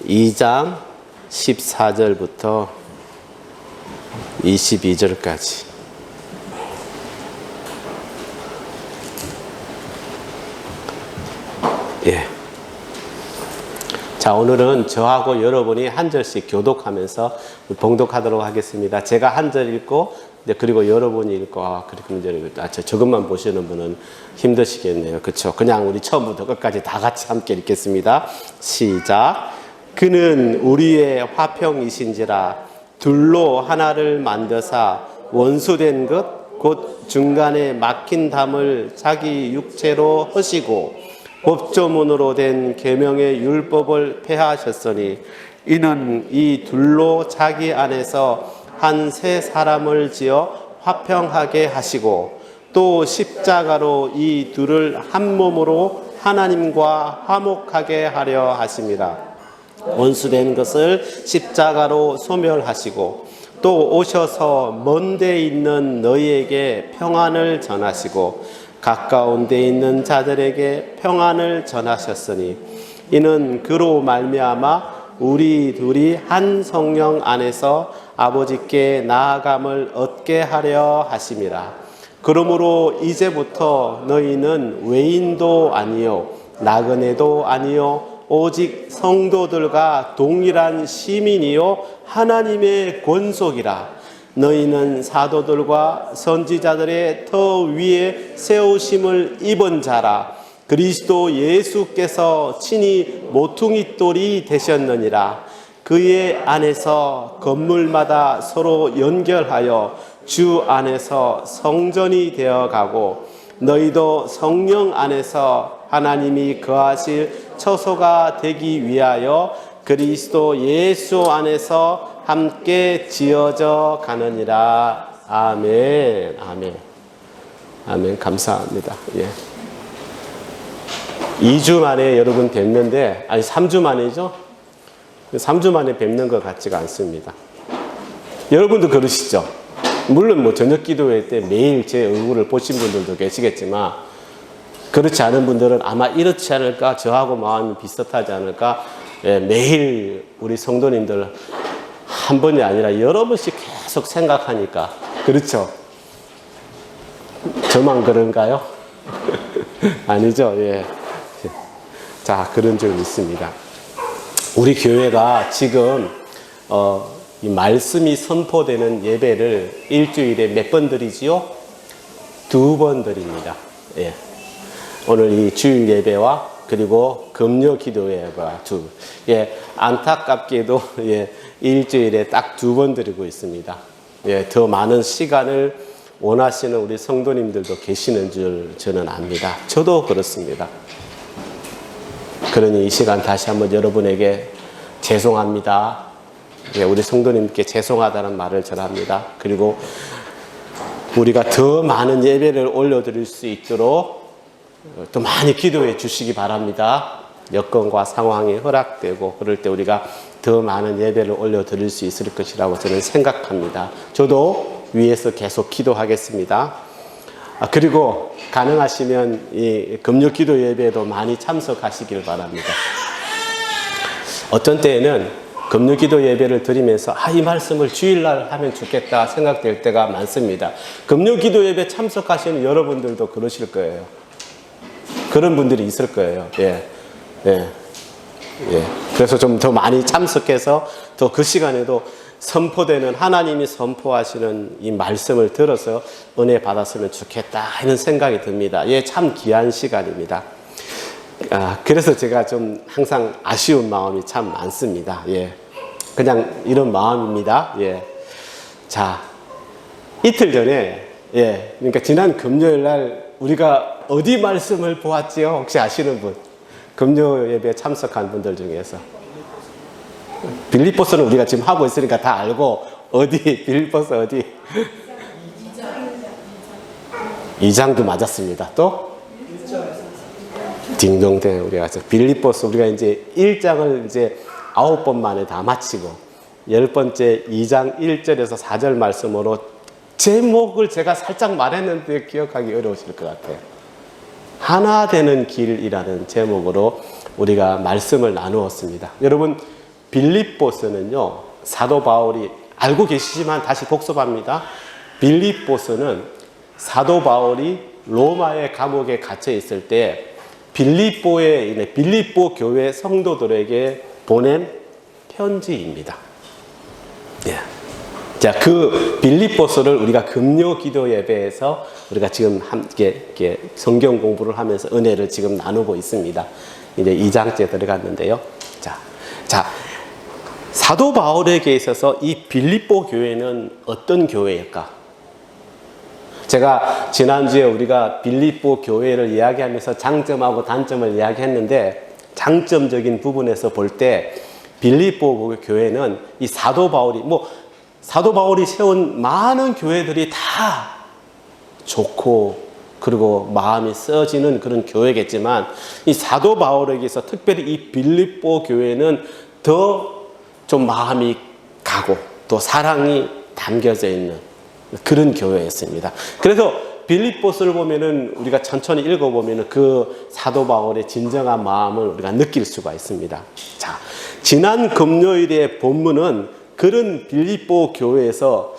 2장 14절부터 22절까지. 예. 자, 오늘은 저하고 여러분이 한 절씩 교독하면서 봉독하도록 하겠습니다. 제가 한 절 읽고, 그리고 여러분이 읽고, 그렇게 저것만 보시는 분은 힘드시겠네요. 그렇죠? 그냥 우리 처음부터 끝까지 다 같이 함께 읽겠습니다. 시작. 그는 우리의 화평이신지라 둘로 하나를 만드사 원수된 것, 곧 중간에 막힌 담을 자기 육체로 허시고 법조문으로 된 계명의 율법을 폐하셨으니 이는 이 둘로 자기 안에서 한 새 사람을 지어 화평하게 하시고 또 십자가로 이 둘을 한 몸으로 하나님과 화목하게 하려 하심이라. 원수된 것을 십자가로 소멸하시고 또 오셔서 먼 데 있는 너희에게 평안을 전하시고 가까운 데 있는 자들에게 평안을 전하셨으니 이는 그로 말미암아 우리 둘이 한 성령 안에서 아버지께 나아감을 얻게 하려 하심이라. 그러므로 이제부터 너희는 외인도 아니요 나그네도 아니요 오직 성도들과 동일한 시민이요 하나님의 권속이라. 너희는 사도들과 선지자들의 더 위에 세우심을 입은 자라. 그리스도 예수께서 친히 모퉁이 돌이 되셨느니라. 그의 안에서 건물마다 서로 연결하여 주 안에서 성전이 되어가고 너희도 성령 안에서 하나님이 거하실 처소가 되기 위하여 그리스도 예수 안에서 함께 지어져 가느니라. 아멘. 아멘. 아멘. 감사합니다. 예. 2주 만에 여러분 뵙는데, 아니 3주 만이죠? 3주 만에 뵙는 것 같지가 않습니다. 여러분도 그러시죠? 물론 뭐 저녁 기도회 때 매일 제 얼굴을 보신 분들도 계시겠지만, 그렇지 않은 분들은 아마 이렇지 않을까, 저하고 마음이 비슷하지 않을까, 예, 매일 우리 성도님들 한 번이 아니라 여러 번씩 계속 생각하니까. 그렇죠? 저만 그런가요? 아니죠? 예. 자, 그런 줄 믿습니다. 우리 교회가 지금 이 말씀이 선포되는 예배를 일주일에 몇 번 드리지요? 2번 드립니다. 예. 오늘 이 주일 예배와 그리고 금요 기도 예배와 예, 안타깝게도 예, 일주일에 딱 2번 드리고 있습니다. 예, 더 많은 시간을 원하시는 우리 성도님들도 계시는 줄 저는 압니다. 저도 그렇습니다. 그러니 이 시간 다시 한번 여러분에게 죄송합니다. 예, 우리 성도님께 죄송하다는 말을 전합니다. 그리고 우리가 더 많은 예배를 올려드릴 수 있도록 또 많이 기도해 주시기 바랍니다. 여건과 상황이 허락되고 그럴 때 우리가 더 많은 예배를 올려드릴 수 있을 것이라고 저는 생각합니다. 저도 위에서 계속 기도하겠습니다. 그리고 가능하시면 이 금요 기도 예배에도 많이 참석하시길 바랍니다. 어떤 때에는 금요 기도 예배를 드리면서 이 말씀을 주일날 하면 좋겠다 생각될 때가 많습니다. 금요 기도 예배 참석하시는 여러분들도 그러실 거예요. 그런 분들이 있을 거예요. 예. 예. 예. 그래서 좀 더 많이 참석해서 더 그 시간에도 선포되는 하나님이 선포하시는 이 말씀을 들어서 은혜 받았으면 좋겠다 하는 생각이 듭니다. 예, 참 귀한 시간입니다. 그래서 제가 좀 항상 아쉬운 마음이 참 많습니다. 예. 그냥 이런 마음입니다. 예. 자, 이틀 전에, 예. 그러니까 지난 금요일 날 우리가 어디 말씀을 보았지요? 혹시 아시는 분? 금요 예배에 참석한 분들 중에서. 빌립보서는 우리가 지금 하고 있으니까 다 알고, 어디, 빌립보서 어디? 2장도 맞았습니다. 또? 딩동댕 우리가 빌립보서 우리가 이제 1장을 이제 9번 만에 다 마치고 10번째 2장 1절에서 4절 말씀으로 제목을 제가 살짝 말했는데 기억하기 어려우실 것 같아요. 하나 되는 길이라는 제목으로 우리가 말씀을 나누었습니다. 여러분 빌립보서는요, 사도 바울이 알고 계시지만 다시 복습합니다. 빌립보서는 사도 바울이 로마의 감옥에 갇혀 있을 때 빌립보에 있는 빌립보 교회 성도들에게 보낸 편지입니다. 예. 자, 그 빌립보서를 우리가 금요 기도 예배에서 우리가 지금 함께 이렇게 성경 공부를 하면서 은혜를 지금 나누고 있습니다. 이제 2장째 들어갔는데요. 자, 사도 바울에게 있어서 이 빌립보 교회는 어떤 교회일까? 제가 지난주에 우리가 빌립보 교회를 이야기하면서 장점하고 단점을 이야기했는데, 장점적인 부분에서 볼 때 빌립보 교회는 이 사도 바울이 세운 많은 교회들이 다 좋고 그리고 마음이 써지는 그런 교회겠지만, 이 사도 바울에게서 특별히 이 빌립보 교회는 더 좀 마음이 가고 또 사랑이 담겨져 있는 그런 교회였습니다. 그래서 빌립보서를 보면은 우리가 천천히 읽어보면은 그 사도 바울의 진정한 마음을 우리가 느낄 수가 있습니다. 자, 지난 금요일의 본문은 그런 빌립보 교회에서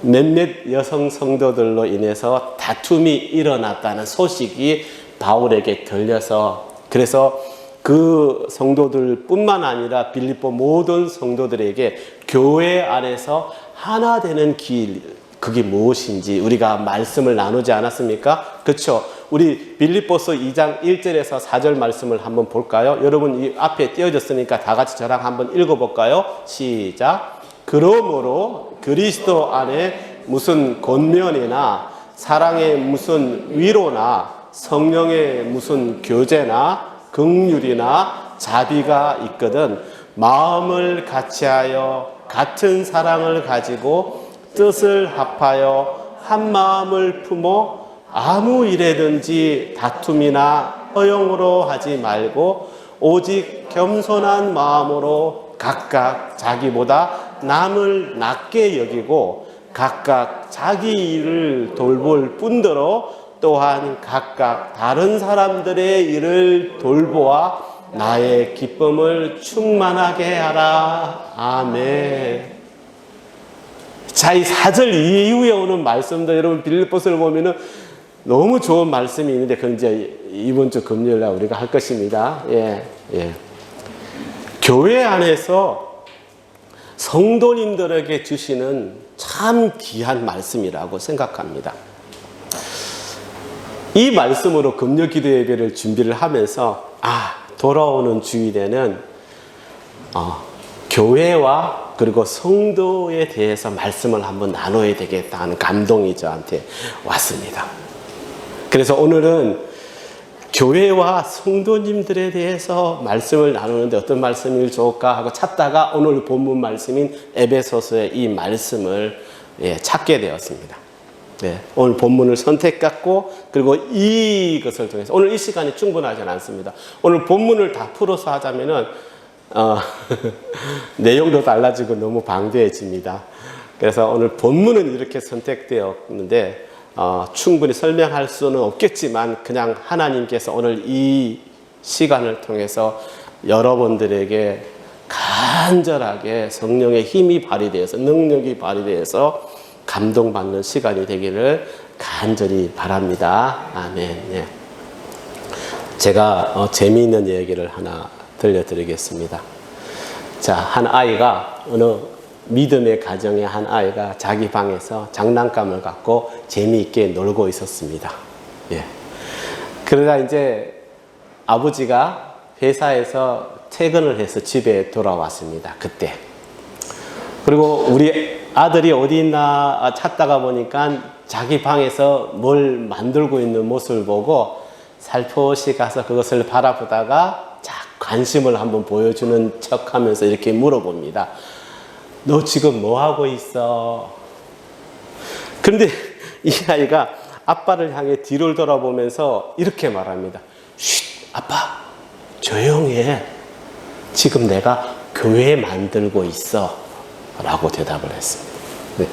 몇몇 여성 성도들로 인해서 다툼이 일어났다는 소식이 바울에게 들려서, 그래서 그 성도들뿐만 아니라 빌립보 모든 성도들에게 교회 안에서 하나 되는 길, 그게 무엇인지 우리가 말씀을 나누지 않았습니까? 그렇죠? 우리 빌립보서 2장 1절에서 4절 말씀을 한번 볼까요? 여러분 이 앞에 띄어졌으니까 다 같이 저랑 한번 읽어볼까요? 시작. 그러므로 그리스도 안에 무슨 권면이나 사랑의 무슨 위로나 성령의 무슨 교제나 긍휼이나 자비가 있거든 마음을 같이하여 같은 사랑을 가지고 뜻을 합하여 한 마음을 품어 아무 일에든지 다툼이나 허용으로 하지 말고 오직 겸손한 마음으로 각각 자기보다 남을 낮게 여기고 각각 자기 일을 돌볼 뿐더러 또한 각각 다른 사람들의 일을 돌보아 나의 기쁨을 충만하게 하라. 아멘. 자, 이 4절 이후에 오는 말씀도 여러분 빌립보서를 보면은 너무 좋은 말씀이 있는데 그건 이제 이번 주 금요일 날 우리가 할 것입니다. 예. 교회 안에서 성도님들에게 주시는 참 귀한 말씀이라고 생각합니다. 이 말씀으로 금요 기도 예배를 준비를 하면서 돌아오는 주일에는 교회와 그리고 성도에 대해서 말씀을 한번 나눠야 되겠다 하는 감동이 저한테 왔습니다. 그래서 오늘은 교회와 성도님들에 대해서 말씀을 나누는데 어떤 말씀이 좋을까 하고 찾다가 오늘 본문 말씀인 에베소서의 이 말씀을 찾게 되었습니다. 네, 오늘 본문을 선택했고 그리고 이것을 통해서 오늘 이 시간이 충분하지 않습니다. 오늘 본문을 다 풀어서 하자면은 내용도 달라지고 너무 방대해집니다. 그래서 오늘 본문은 이렇게 선택되었는데 충분히 설명할 수는 없겠지만 그냥 하나님께서 오늘 이 시간을 통해서 여러분들에게 간절하게 성령의 힘이 발휘되어서 능력이 발휘되어서 감동받는 시간이 되기를 간절히 바랍니다. 아멘. 네. 제가 재미있는 얘기를 하나 들려드리겠습니다. 자, 한 아이가 어느 믿음의 가정의 한 아이가 자기 방에서 장난감을 갖고 재미있게 놀고 있었습니다. 예. 그러다 이제 아버지가 회사에서 퇴근을 해서 집에 돌아왔습니다. 그때. 그리고 우리 아들이 어디 있나 찾다가 보니까 자기 방에서 뭘 만들고 있는 모습을 보고 살포시 가서 그것을 바라보다가 관심을 한번 보여주는 척 하면서 이렇게 물어봅니다. 너 지금 뭐 하고 있어? 그런데 이 아이가 아빠를 향해 뒤를 돌아보면서 이렇게 말합니다. 쉿, 아빠, 조용히 해. 지금 내가 교회 만들고 있어. 라고 대답을 했습니다. 네.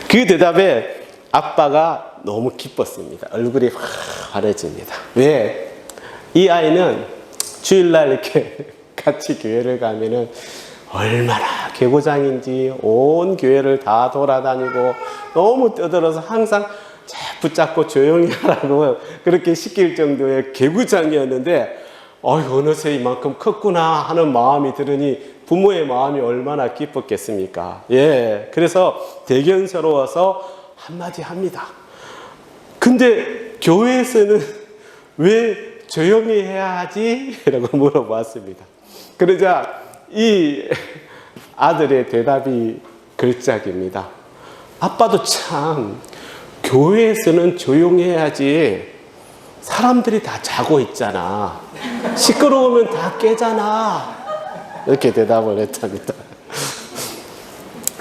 그 대답에 아빠가 너무 기뻤습니다. 얼굴이 확 환해집니다. 왜? 이 아이는 주일날 이렇게 같이 교회를 가면은 얼마나 개구장인지 온 교회를 다 돌아다니고 너무 떠들어서 항상 붙잡고 조용히 하라고 그렇게 시킬 정도의 개구장이었는데 어느새 이만큼 컸구나 하는 마음이 들으니 부모의 마음이 얼마나 기뻤겠습니까? 예, 그래서 대견스러워서 한마디 합니다. 근데 교회에서는 왜 조용히 해야 하지? 라고 물어봤습니다. 그러자 이 아들의 대답이 걸작입니다. 아빠도 참 교회에서는 조용해야지 사람들이 다 자고 있잖아. 시끄러우면 다 깨잖아. 이렇게 대답을 했답니다.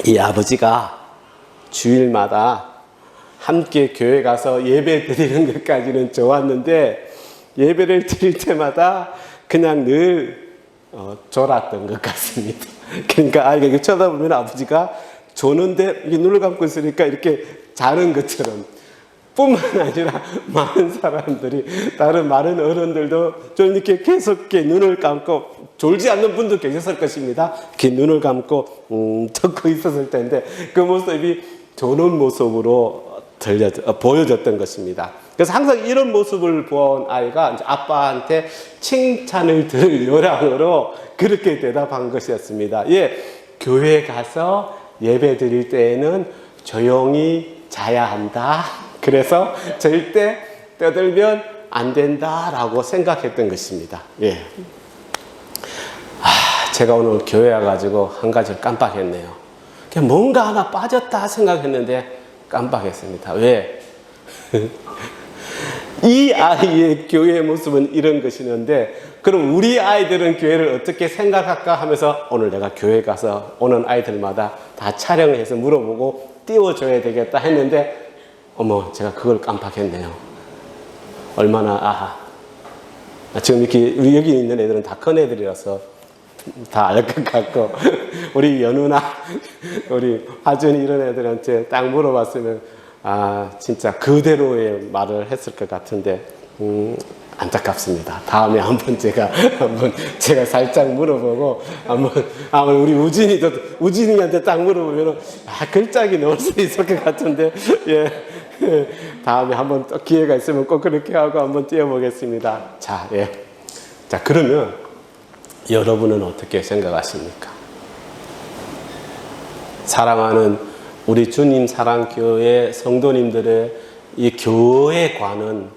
이 아버지가 주일마다 함께 교회 가서 예배 드리는 것까지는 좋았는데 예배를 드릴 때마다 그냥 늘 졸았던 것 같습니다. 그러니까 이렇게 쳐다보면 아버지가 조는데 눈을 감고 있으니까 이렇게 자는 것처럼 뿐만 아니라 많은 사람들이 다른 많은 어른들도 좀 이렇게 계속 이렇게 눈을 감고 졸지 않는 분도 계셨을 것입니다. 이렇게 눈을 감고 듣고 있었을 텐데 그 모습이 조는 모습으로 보여졌던 것입니다. 그래서 항상 이런 모습을 본 아이가 이제 아빠한테 칭찬을 들을 요량으로 그렇게 대답한 것이었습니다. 예, 교회 가서 예배 드릴 때에는 조용히 자야 한다. 그래서 절대 떠들면 안 된다라고 생각했던 것입니다. 예. 제가 오늘 교회 와가지고 한 가지를 깜빡했네요. 그냥 뭔가 하나 빠졌다 생각했는데 깜빡했습니다. 왜? 이 아이의 교회의 모습은 이런 것이는데 그럼 우리 아이들은 교회를 어떻게 생각할까 하면서 오늘 내가 교회 가서 오는 아이들마다 다 촬영해서 물어보고 띄워줘야 되겠다 했는데 어머, 제가 그걸 깜빡했네요. 얼마나, 지금 이렇게, 우리 여기 있는 애들은 다 큰 애들이라서 다 알 것 같고, 우리 연우나, 우리 하준이 이런 애들한테 딱 물어봤으면, 진짜 그대로의 말을 했을 것 같은데, 안타깝습니다. 다음에 한번 제가 살짝 물어보고, 한번 우리 우진이한테 딱 물어보면, 글짝이 넣을 수 있을 것 같은데, 예. 다음에 한번 또 기회가 있으면 꼭 그렇게 하고 한번 띄워보겠습니다. 자, 예. 자, 그러면 여러분은 어떻게 생각하십니까? 사랑하는 우리 주님 사랑교회 성도님들의 이 교회관은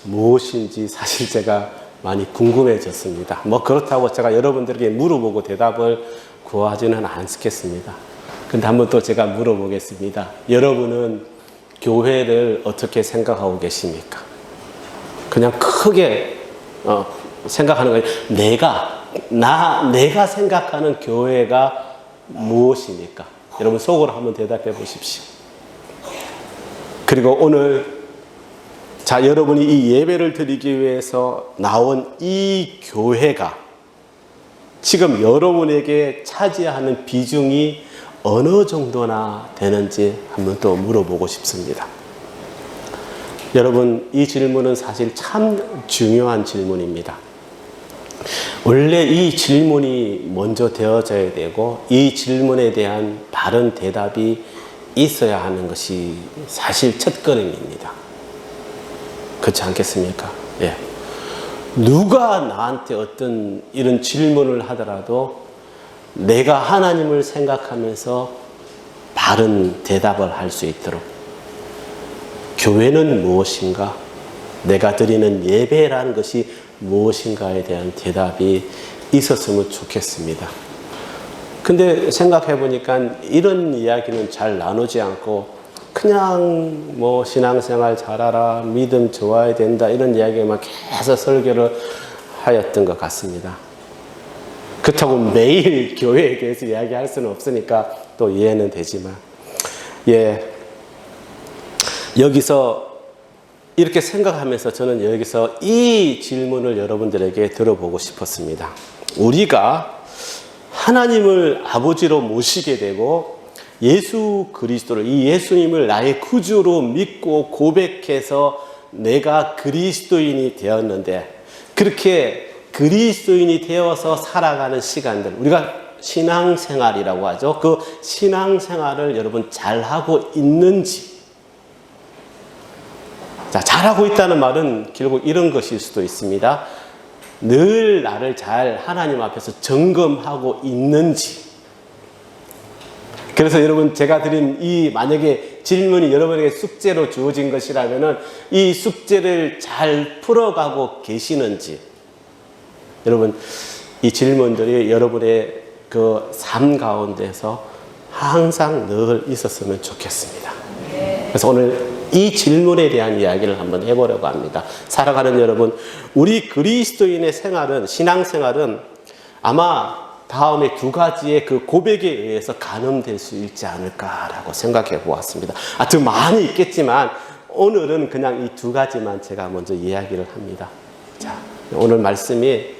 무엇인지 사실 제가 많이 궁금해졌습니다. 뭐 그렇다고 제가 여러분들에게 물어보고 대답을 구하지는 않겠습니다. 근데 한번 또 제가 물어보겠습니다. 여러분은 교회를 어떻게 생각하고 계십니까? 그냥 크게 생각하는 거예요. 내가 생각하는 교회가 무엇입니까? 여러분 속으로 한번 대답해 보십시오. 그리고 오늘 여러분이 이 예배를 드리기 위해서 나온 이 교회가 지금 여러분에게 차지하는 비중이 어느 정도나 되는지 한번 또 물어보고 싶습니다. 여러분, 이 질문은 사실 참 중요한 질문입니다. 원래 이 질문이 먼저 되어져야 되고 이 질문에 대한 바른 대답이 있어야 하는 것이 사실 첫걸음입니다. 그렇지 않겠습니까? 예. 누가 나한테 어떤 이런 질문을 하더라도 내가 하나님을 생각하면서 바른 대답을 할 수 있도록 교회는 무엇인가? 내가 드리는 예배라는 것이 무엇인가에 대한 대답이 있었으면 좋겠습니다. 근데 생각해 보니까 이런 이야기는 잘 나누지 않고 그냥 뭐 신앙생활 잘하라, 믿음 좋아야 된다 이런 이야기만 계속 설교를 하였던 것 같습니다. 그렇다고 매일 교회에 대해서 이야기할 수는 없으니까 또 이해는 되지만, 예, 여기서 이렇게 생각하면서 저는 여기서 이 질문을 여러분들에게 들어보고 싶었습니다. 우리가 하나님을 아버지로 모시게 되고 예수 그리스도를, 이 예수님을 나의 구주로 믿고 고백해서 내가 그리스도인이 되었는데, 그렇게 그리스도인이 되어서 살아가는 시간들, 우리가 신앙생활이라고 하죠. 그 신앙생활을 여러분 잘하고 있는지. 자, 잘하고 있다는 말은 결국 이런 것일 수도 있습니다. 늘 나를 잘 하나님 앞에서 점검하고 있는지. 그래서 여러분, 제가 드린 이 만약에 질문이 여러분에게 숙제로 주어진 것이라면은 이 숙제를 잘 풀어가고 계시는지. 여러분, 이 질문들이 여러분의 그 삶 가운데서 항상 늘 있었으면 좋겠습니다. 그래서 오늘 이 질문에 대한 이야기를 한번 해보려고 합니다. 살아가는 여러분, 우리 그리스도인의 생활은, 신앙생활은 아마 다음에 두 가지의 그 고백에 의해서 가늠될 수 있지 않을까라고 생각해 보았습니다. 더 많이 있겠지만 오늘은 그냥 이 두 가지만 제가 먼저 이야기를 합니다. 자, 오늘 말씀이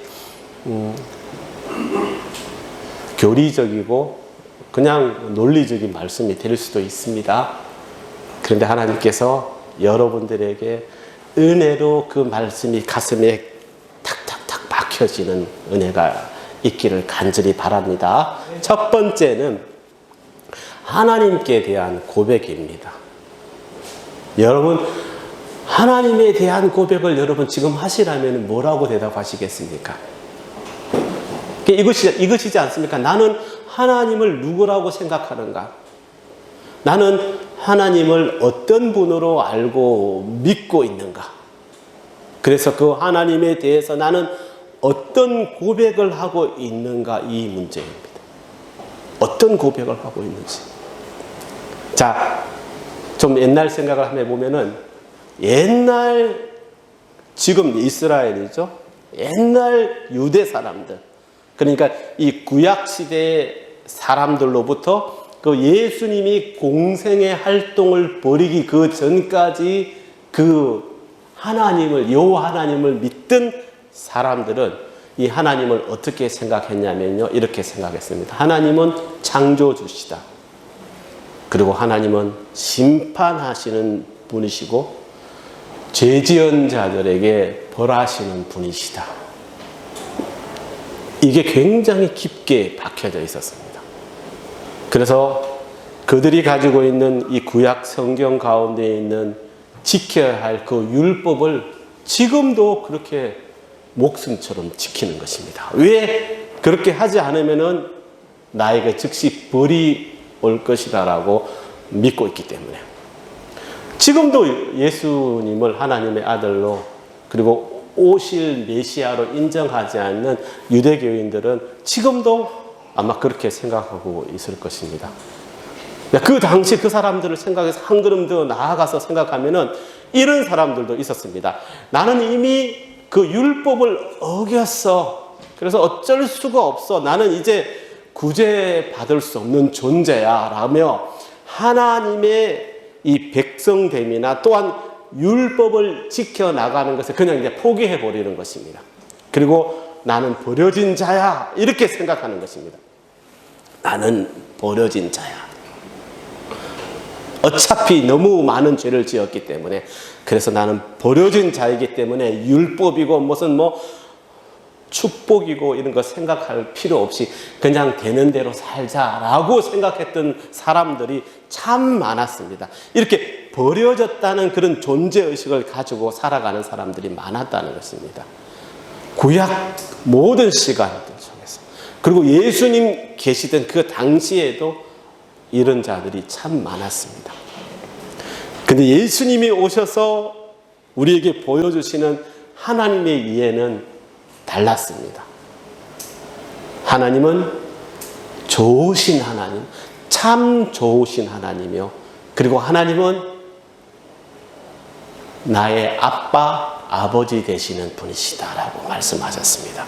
교리적이고 그냥 논리적인 말씀이 될 수도 있습니다. 그런데 하나님께서 여러분들에게 은혜로 그 말씀이 가슴에 탁탁탁 박혀지는 은혜가 있기를 간절히 바랍니다. 첫 번째는 하나님께 대한 고백입니다. 여러분, 하나님에 대한 고백을 여러분 지금 하시라면 뭐라고 대답하시겠습니까? 이것이지 않습니까? 나는 하나님을 누구라고 생각하는가? 나는 하나님을 어떤 분으로 알고 믿고 있는가? 그래서 그 하나님에 대해서 나는 어떤 고백을 하고 있는가? 이 문제입니다. 어떤 고백을 하고 있는지. 자, 좀 옛날 생각을 한번 해보면은 옛날, 지금 이스라엘이죠. 옛날 유대 사람들. 그러니까 이 구약시대의 사람들로부터 그 예수님이 공생의 활동을 벌이기 그 전까지 그 하나님을, 여호와 하나님을 믿던 사람들은 이 하나님을 어떻게 생각했냐면요, 이렇게 생각했습니다. 하나님은 창조주시다. 그리고 하나님은 심판하시는 분이시고 죄 지은 자들에게 벌하시는 분이시다. 이게 굉장히 깊게 박혀져 있었습니다. 그래서 그들이 가지고 있는 이 구약 성경 가운데 있는 지켜야 할 그 율법을 지금도 그렇게 목숨처럼 지키는 것입니다. 왜 그렇게 하지 않으면은 나에게 즉시 벌이 올 것이다라고 믿고 있기 때문에. 지금도 예수님을 하나님의 아들로 그리고 오실 메시아로 인정하지 않는 유대교인들은 지금도 아마 그렇게 생각하고 있을 것입니다. 그 당시 그 사람들을 생각해서 한 걸음 더 나아가서 생각하면은 이런 사람들도 있었습니다. 나는 이미 그 율법을 어겼어. 그래서 어쩔 수가 없어. 나는 이제 구제받을 수 없는 존재야. 라며 하나님의 이 백성됨이나 또한 율법을 지켜나가는 것을 그냥 이제 포기해버리는 것입니다. 그리고 나는 버려진 자야. 이렇게 생각하는 것입니다. 나는 버려진 자야. 어차피 너무 많은 죄를 지었기 때문에, 그래서 나는 버려진 자이기 때문에 율법이고 무슨 뭐 축복이고 이런 거 생각할 필요 없이 그냥 되는 대로 살자라고 생각했던 사람들이 참 많았습니다. 이렇게 버려졌다는 그런 존재의식을 가지고 살아가는 사람들이 많았다는 것입니다. 구약 모든 시간들 속에서. 그리고 예수님 계시던 그 당시에도 이런 자들이 참 많았습니다. 근데 예수님이 오셔서 우리에게 보여주시는 하나님의 이해는 달랐습니다. 하나님은 좋으신 하나님, 참 좋으신 하나님이요. 그리고 하나님은 나의 아빠, 아버지 되시는 분이시다라고 말씀하셨습니다.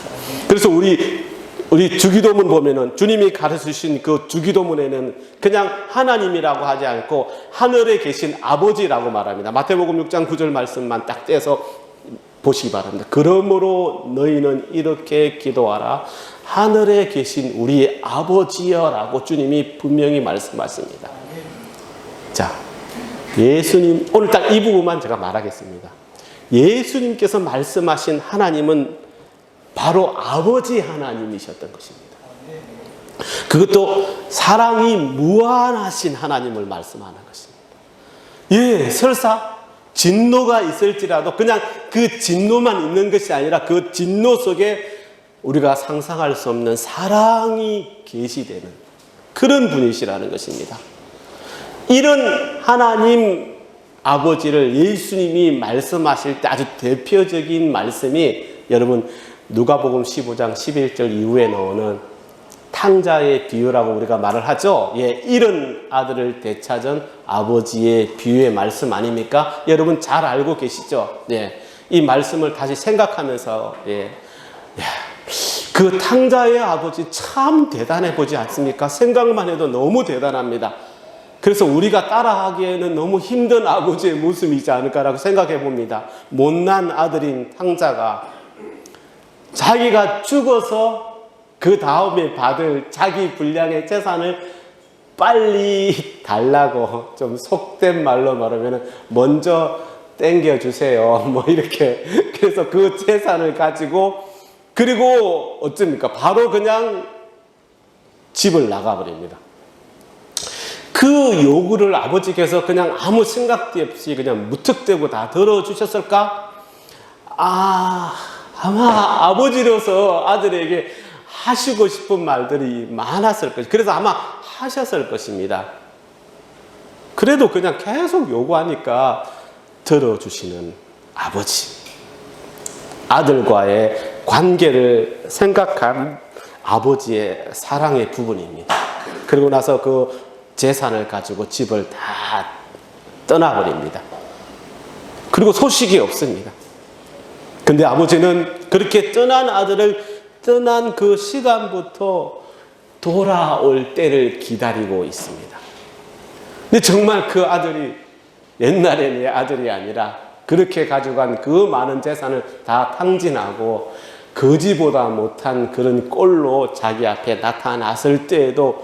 그래서 우리 주기도문 보면은 주님이 가르치신 그 주기도문에는 그냥 하나님이라고 하지 않고 하늘에 계신 아버지라고 말합니다. 마태복음 6장 9절 말씀만 딱 떼서 보시기 바랍니다. 그러므로 너희는 이렇게 기도하라. 하늘에 계신 우리 아버지여라고 주님이 분명히 말씀하십니다. 자, 예수님, 오늘 딱 이 부분만 제가 말하겠습니다. 예수님께서 말씀하신 하나님은 바로 아버지 하나님이셨던 것입니다. 그것도 사랑이 무한하신 하나님을 말씀하는 것입니다. 예, 설사 진노가 있을지라도 그냥 그 진노만 있는 것이 아니라 그 진노 속에 우리가 상상할 수 없는 사랑이 계시되는 그런 분이시라는 것입니다. 이런 하나님 아버지를 예수님이 말씀하실 때 아주 대표적인 말씀이 여러분 누가복음 15장 11절 이후에 나오는 탕자의 비유라고 우리가 말을 하죠. 예, 이런 아들을 되찾은 아버지의 비유의 말씀 아닙니까? 여러분 잘 알고 계시죠? 예, 이 말씀을 다시 생각하면서 그 탕자의 아버지 참 대단해 보지 않습니까? 생각만 해도 너무 대단합니다. 그래서 우리가 따라하기에는 너무 힘든 아버지의 모습이지 않을까라고 생각해 봅니다. 못난 아들인 탕자가 자기가 죽어서 그 다음에 받을 자기 분량의 재산을 빨리 달라고, 좀 속된 말로 말하면 먼저 땡겨주세요. 뭐 이렇게. 그래서 그 재산을 가지고, 그리고 어쩝니까? 바로 그냥 집을 나가버립니다. 그 요구를 아버지께서 그냥 아무 생각도 없이 그냥 무턱대고 다 들어주셨을까? 아마 아버지로서 아들에게 하시고 싶은 말들이 많았을 것이고, 그래서 아마 하셨을 것입니다. 그래도 그냥 계속 요구하니까 들어주시는 아버지. 아들과의 관계를 생각한 아버지의 사랑의 부분입니다. 그리고 나서 그 재산을 가지고 집을 다 떠나버립니다. 그리고 소식이 없습니다. 근데 아버지는 그렇게 떠난 아들을 떠난 그 시간부터 돌아올 때를 기다리고 있습니다. 근데 정말 그 아들이 옛날에 내 아들이 아니라 그렇게 가져간 그 많은 재산을 다 탕진하고 거지보다 못한 그런 꼴로 자기 앞에 나타났을 때에도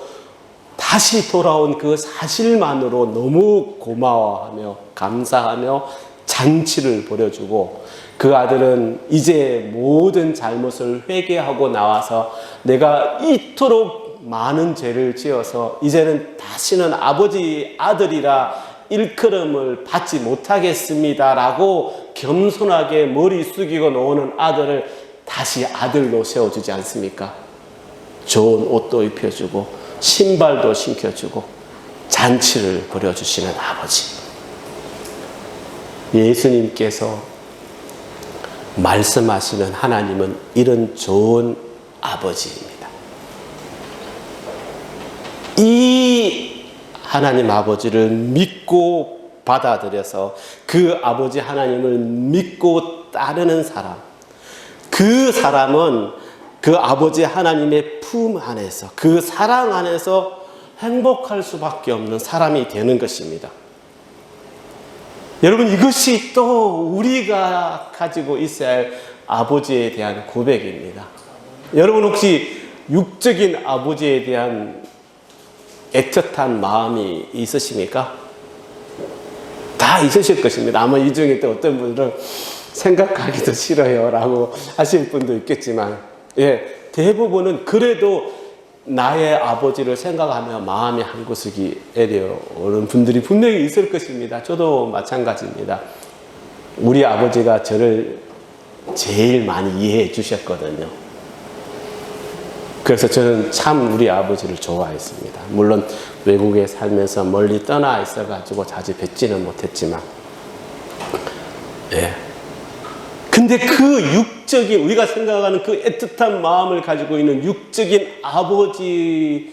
다시 돌아온 그 사실만으로 너무 고마워하며 감사하며 잔치를 벌여주고, 그 아들은 이제 모든 잘못을 회개하고 나와서 내가 이토록 많은 죄를 지어서 이제는 다시는 아버지 아들이라 일컬음을 받지 못하겠습니다 라고 겸손하게 머리 숙이고 나오는 아들을 다시 아들로 세워주지 않습니까? 좋은 옷도 입혀주고 신발도 신겨주고 잔치를 벌여주시는 아버지. 예수님께서 말씀하시는 하나님은 이런 좋은 아버지입니다. 이 하나님 아버지를 믿고 받아들여서 그 아버지 하나님을 믿고 따르는 사람, 그 사람은 그 아버지 하나님의 품 안에서, 그 사랑 안에서 행복할 수밖에 없는 사람이 되는 것입니다. 여러분, 이것이 또 우리가 가지고 있어야 할 아버지에 대한 고백입니다. 여러분 혹시 육적인 아버지에 대한 애틋한 마음이 있으십니까? 다 있으실 것입니다. 아마 이 중에 또 어떤 분들은 생각하기도 싫어요 라고 하실 분도 있겠지만, 대부분은 그래도 나의 아버지를 생각하며 마음이 한구석이 애려오는 분들이 분명히 있을 것입니다. 저도 마찬가지입니다. 우리 아버지가 저를 제일 많이 이해해 주셨거든요. 그래서 저는 참 우리 아버지를 좋아했습니다. 물론 외국에 살면서 멀리 떠나 있어가지고 자주 뵙지는 못했지만, 근데 그 육적인, 우리가 생각하는 그 애틋한 마음을 가지고 있는 육적인 아버지와는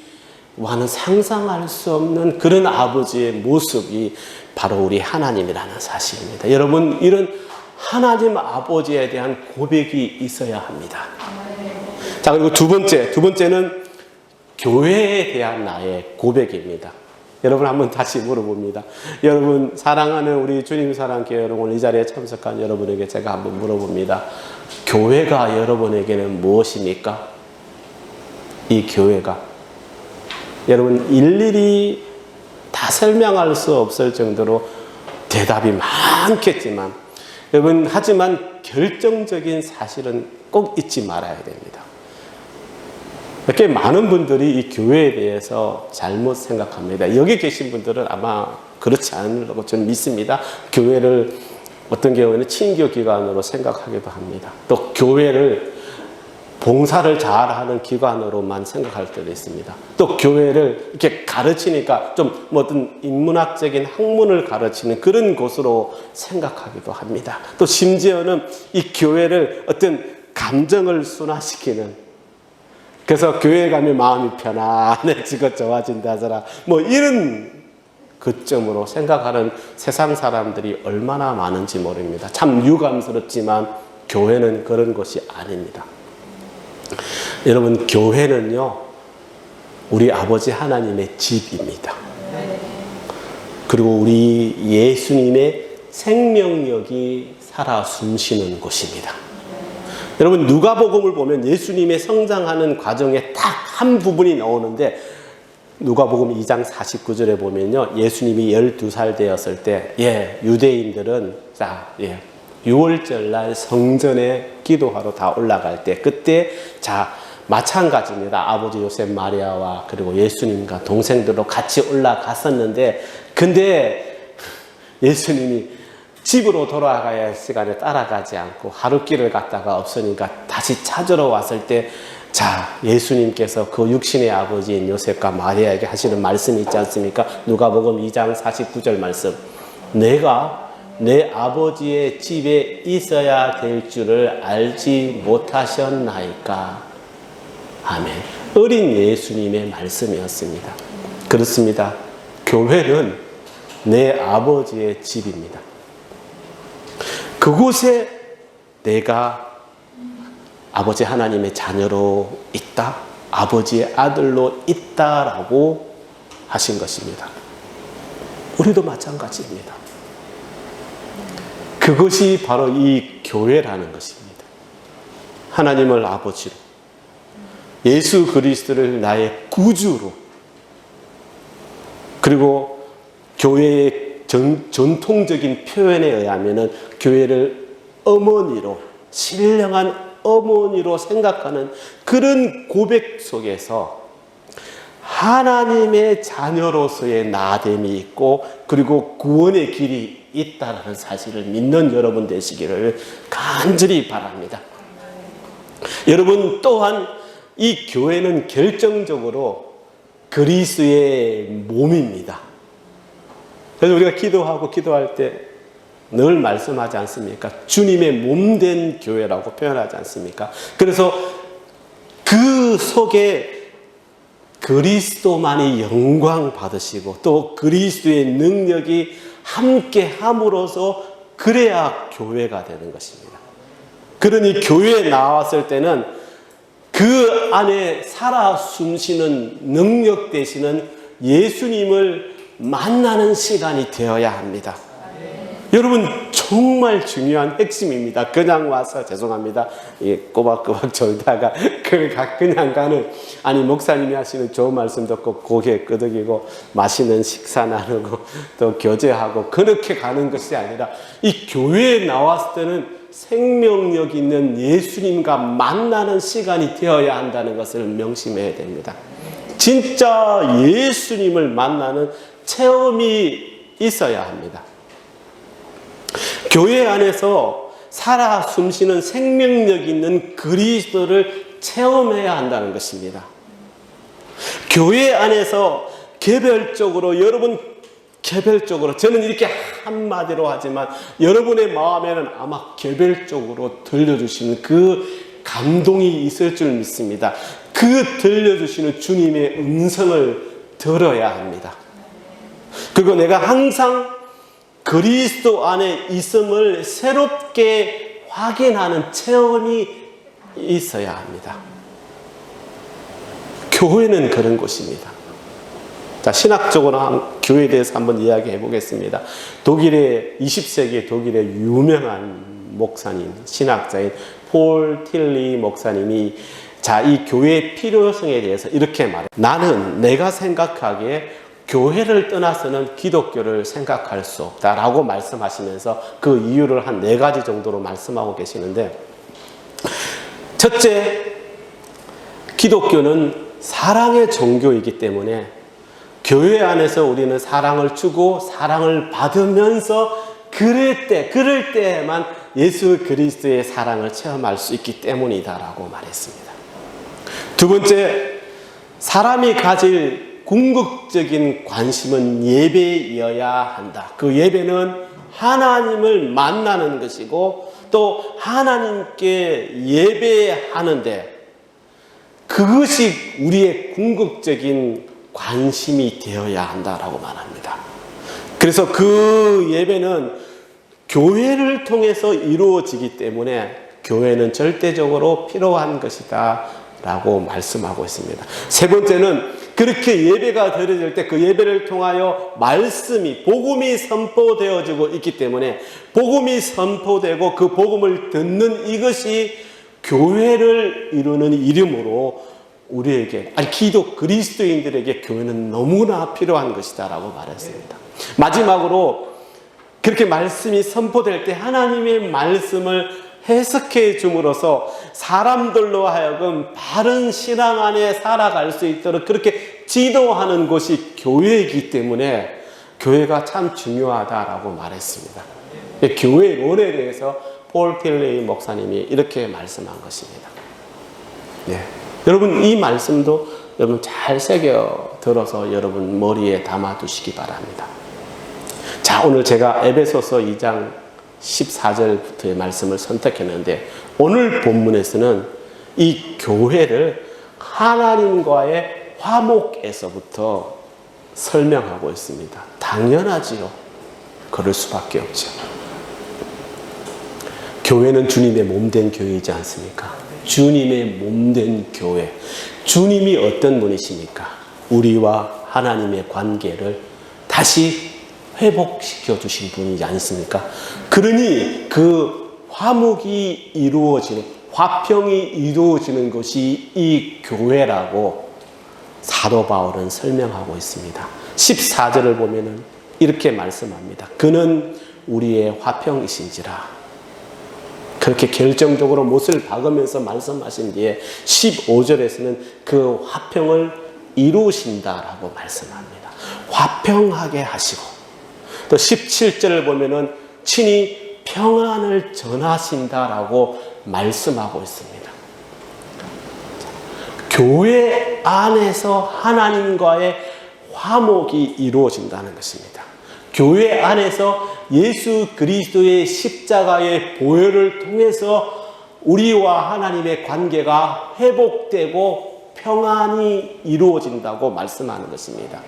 상상할 수 없는 그런 아버지의 모습이 바로 우리 하나님이라는 사실입니다. 여러분, 이런 하나님 아버지에 대한 고백이 있어야 합니다. 자, 그리고 두 번째는 교회에 대한 나의 고백입니다. 여러분, 한번 다시 물어봅니다. 여러분, 사랑하는 우리 주님 사랑교회 여러분, 이 자리에 참석한 여러분에게 제가 한번 물어봅니다. 교회가 여러분에게는 무엇입니까? 이 교회가. 여러분, 일일이 다 설명할 수 없을 정도로 대답이 많겠지만, 여러분, 하지만 결정적인 사실은 꼭 잊지 말아야 됩니다. 이렇게 많은 분들이 이 교회에 대해서 잘못 생각합니다. 여기 계신 분들은 아마 그렇지 않으려고 저는 믿습니다. 교회를 어떤 경우에는 친교기관으로 생각하기도 합니다. 또 교회를 봉사를 잘하는 기관으로만 생각할 때도 있습니다. 또 교회를 이렇게 가르치니까 좀 어떤 인문학적인 학문을 가르치는 그런 곳으로 생각하기도 합니다. 또 심지어는 이 교회를 어떤 감정을 순화시키는, 그래서 교회에 가면 마음이 편안해지고 좋아진다더라, 뭐 이런 그점으로 생각하는 세상 사람들이 얼마나 많은지 모릅니다. 참 유감스럽지만 교회는 그런 것이 아닙니다. 여러분, 교회는요, 우리 아버지 하나님의 집입니다. 그리고 우리 예수님의 생명력이 살아 숨쉬는 곳입니다. 여러분, 누가복음을 보면 예수님의 성장하는 과정에 딱 한 부분이 나오는데, 누가복음 2장 49절에 보면요, 예수님이 12살 되었을 때, 유대인들은 6월절 날 성전에 기도하러 다 올라갈 때, 그때 마찬가지입니다. 아버지 요셉 마리아와 그리고 예수님과 동생들로 같이 올라갔었는데, 근데 예수님이 집으로 돌아가야 할 시간에 따라가지 않고 하루길을 갔다가 없으니까 다시 찾으러 왔을 때, 예수님께서 그 육신의 아버지인 요셉과 마리아에게 하시는 말씀이 있지 않습니까? 누가복음 2장 49절 말씀. 내가 내 아버지의 집에 있어야 될 줄을 알지 못하셨나이까. 아멘. 어린 예수님의 말씀이었습니다. 그렇습니다. 교회는 내 아버지의 집입니다. 그곳에 내가 아버지 하나님의 자녀로 있다, 아버지의 아들로 있다라고 하신 것입니다. 우리도 마찬가지입니다. 그것이 바로 이 교회라는 것입니다. 하나님을 아버지로, 예수 그리스도를 나의 구주로, 그리고 교회의 전통적인 표현에 의하면 교회를 어머니로, 신령한 어머니로 생각하는 그런 고백 속에서 하나님의 자녀로서의 나됨이 있고, 그리고 구원의 길이 있다는 사실을 믿는 여러분 되시기를 간절히 바랍니다. 여러분, 또한 이 교회는 결정적으로 그리스도의 몸입니다. 그래서 우리가 기도할 때 늘 말씀하지 않습니까? 주님의 몸된 교회라고 표현하지 않습니까? 그래서 그 속에 그리스도만이 영광 받으시고, 또 그리스도의 능력이 함께 함으로써 그래야 교회가 되는 것입니다. 그러니 교회에 나왔을 때는 그 안에 살아 숨쉬는 능력 되시는 예수님을 만나는 시간이 되어야 합니다. 여러분, 정말 중요한 핵심입니다. 그냥 와서 죄송합니다, 꼬박꼬박 졸다가 그냥 가는, 아니 목사님이 하시는 좋은 말씀 듣고 고개 끄덕이고 맛있는 식사 나누고 또 교제하고 그렇게 가는 것이 아니라, 이 교회에 나왔을 때는 생명력 있는 예수님과 만나는 시간이 되어야 한다는 것을 명심해야 됩니다. 진짜 예수님을 만나는 체험이 있어야 합니다. 교회 안에서 살아 숨쉬는 생명력 있는 그리스도를 체험해야 한다는 것입니다. 교회 안에서 개별적으로, 여러분 개별적으로, 저는 이렇게 한마디로 하지만 여러분의 마음에는 아마 개별적으로 들려주시는 그 감동이 있을 줄 믿습니다. 그 들려주시는 주님의 음성을 들어야 합니다. 그리고 내가 항상 그리스도 안에 있음을 새롭게 확인하는 체험이 있어야 합니다. 교회는 그런 곳입니다. 신학적으로 교회에 대해서 한번 이야기해 보겠습니다. 20세기 독일의 유명한 목사님, 신학자인 폴 틸리 목사님이 이 교회의 필요성에 대해서 이렇게 말해요. 나는 내가 생각하기에 교회를 떠나서는 기독교를 생각할 수 없다라고 말씀하시면서 그 이유를 한 4가지 정도로 말씀하고 계시는데, 첫째, 기독교는 사랑의 종교이기 때문에 교회 안에서 우리는 사랑을 주고 사랑을 받으면서 그럴 때에만 예수 그리스도의 사랑을 체험할 수 있기 때문이다라고 말했습니다. 두 번째, 사람이 가질 궁극적인 관심은 예배여야 한다. 그 예배는 하나님을 만나는 것이고 또 하나님께 예배하는데 그것이 우리의 궁극적인 관심이 되어야 한다라고 말합니다. 그래서 그 예배는 교회를 통해서 이루어지기 때문에 교회는 절대적으로 필요한 것이다 라고 말씀하고 있습니다. 세 번째는 그렇게 예배가 드려질 때 그 예배를 통하여 말씀이, 복음이 선포되어지고 있기 때문에 복음이 선포되고 그 복음을 듣는 이것이 교회를 이루는 이름으로 우리에게, 아니 그리스도인들에게 교회는 너무나 필요한 것이다 라고 말했습니다. 마지막으로 그렇게 말씀이 선포될 때 하나님의 말씀을 해석해 줌으로써 사람들로 하여금 바른 신앙 안에 살아갈 수 있도록 그렇게 지도하는 것이 교회이기 때문에 교회가 참 중요하다라고 말했습니다. 교회의 롤에 대해서 폴 틸레이 목사님이 이렇게 말씀한 것입니다. 네. 여러분, 이 말씀도 여러분 잘 새겨 들어서 여러분 머리에 담아 두시기 바랍니다. 자, 오늘 제가 에베소서 2장 14절부터의 말씀을 선택했는데, 오늘 본문에서는 이 교회를 하나님과의 화목에서부터 설명하고 있습니다. 당연하지요. 그럴 수밖에 없죠. 교회는 주님의 몸된 교회이지 않습니까? 주님의 몸된 교회. 주님이 어떤 분이십니까? 우리와 하나님의 관계를 다시 회복시켜 주신 분이지 않습니까? 그러니 그 화목이 이루어지는, 화평이 이루어지는 것이 이 교회라고 사도 바울은 설명하고 있습니다. 14절을 보면은 이렇게 말씀합니다. 그는 우리의 화평이신지라. 그렇게 결정적으로 못을 박으면서 말씀하신 뒤에 15절에서는 그 화평을 이루신다라고 말씀합니다. 화평하게 하시고, 또 17절을 보면은 친히 평안을 전하신다라고 말씀하고 있습니다. 교회 안에서 하나님과의 화목이 이루어진다는 것입니다. 교회 안에서 예수 그리스도의 십자가의 보혈을 통해서 우리와 하나님의 관계가 회복되고 평안이 이루어진다고 말씀하는 것입니다.